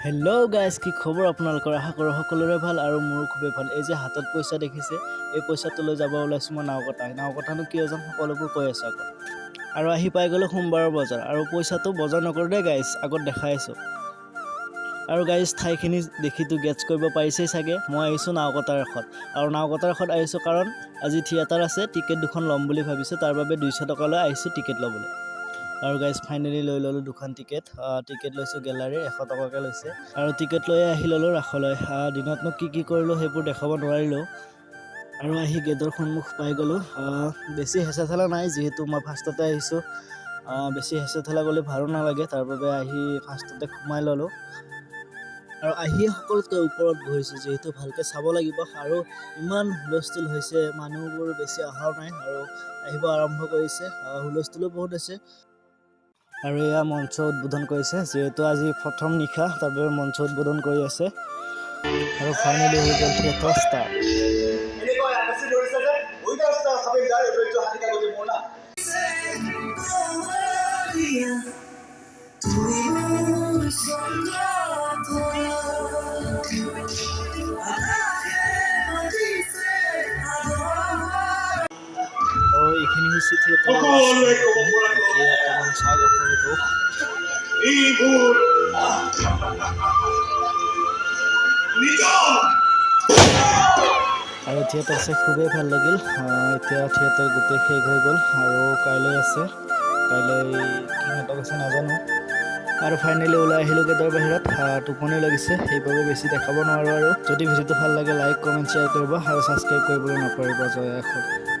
Hello' guys, কি খবৰ আপোনালোকৰ? আশা কৰোঁ সকলোৰে ভাল আৰু মোৰো খুবেই ভাল। এই যে হাতত পইচা দেখিছে, এই পইচাটো লৈ যাব ওলাইছোঁ মই নাওকটানো কিয় যাম সকলোবোৰ কৈ আছোঁ আগত। আৰু আহি পাই গ'লোঁ সোমবাৰৰ বজাৰ, আৰু পইচাটো বজাৰ নকৰোঁ দেই গাইজ, আগত দেখাই আছোঁ। আৰু গাইজ, ঠাইখিনি দেখিতো গেছ কৰিব পাৰিছেই চাগে, মই আহিছোঁ নাওকটাৰ ৰাসত। আৰু নাওকটাৰ ৰাসত আহিছোঁ কাৰণ আজি থিয়েটাৰ আছে, টিকেট দুখন ল'ম বুলি ভাবিছোঁ, তাৰ বাবে 200 টকা লৈ আহিছোঁ টিকেট ল'বলৈ। আৰু গাইজ ফাইনেলি লৈ ল'লোঁ দুখন টিকেট লৈছোঁ গেলাৰীৰ 100 টকাকৈ লৈছে। আৰু টিকেট লৈয়ে আহি ল'লোঁ ৰাসলৈ। দিনতনো কি কৰিলোঁ সেইবোৰ দেখাব নোৱাৰিলোঁ। আৰু আহি গেটৰ সন্মুখ পাই গ'লোঁ। বেছি হেঁচা ঠেলা নাই, যিহেতু মই ফাৰ্ষ্টতে আহিছোঁ। বেছি হেঁচা ঠেলা গ'লে ভালো নালাগে, তাৰ বাবে আহি ফাৰ্ষ্টতে সোমাই ল'লোঁ। আৰু আহিয়ে সকলোতকৈ ওপৰত বহিছোঁ, যিহেতু ভালকৈ চাব লাগিব। আৰু ইমান হুলস্থুল হৈছে, মানুহবোৰ বেছি অহাও নাই আৰু আহিব আৰম্ভ কৰিছে। হুলস্থুলো বহুত হৈছে। আৰু এয়া মঞ্চ উদ্বোধন কৰিছে, যিহেতু আজি প্ৰথম নিশা, তাৰ বাবে মঞ্চ উদ্বোধন কৰি আছে। আৰু ফাইনেলি হৈ গ'ল থিয়েটাৰ ষ্টাৰ্ট। এইখিনি হৈছে থিয়েটাৰৰ অকণমান চাওক আপোনালোকেও। আৰু থিয়েটাৰ চাই খুবেই ভাল লাগিল। এতিয়া থিয়েটাৰ গোটেই শেষ হৈ গ'ল আৰু কাইলৈ আছে। কাইলৈ কি নাটক আছে নাজানো। আৰু ফাইনেলি ওলাই আহিলোঁ গেটৰ বাহিৰত। টোপনি লাগিছে, সেইবাবে বেছি দেখাব নোৱাৰোঁ। আৰু যদি ভিডিঅ'টো ভাল লাগে লাইক, কমেণ্ট, শ্বেয়াৰ কৰিব আৰু ছাবস্ক্ৰাইব কৰিবলৈ নাপাহৰিব। জয় অসম।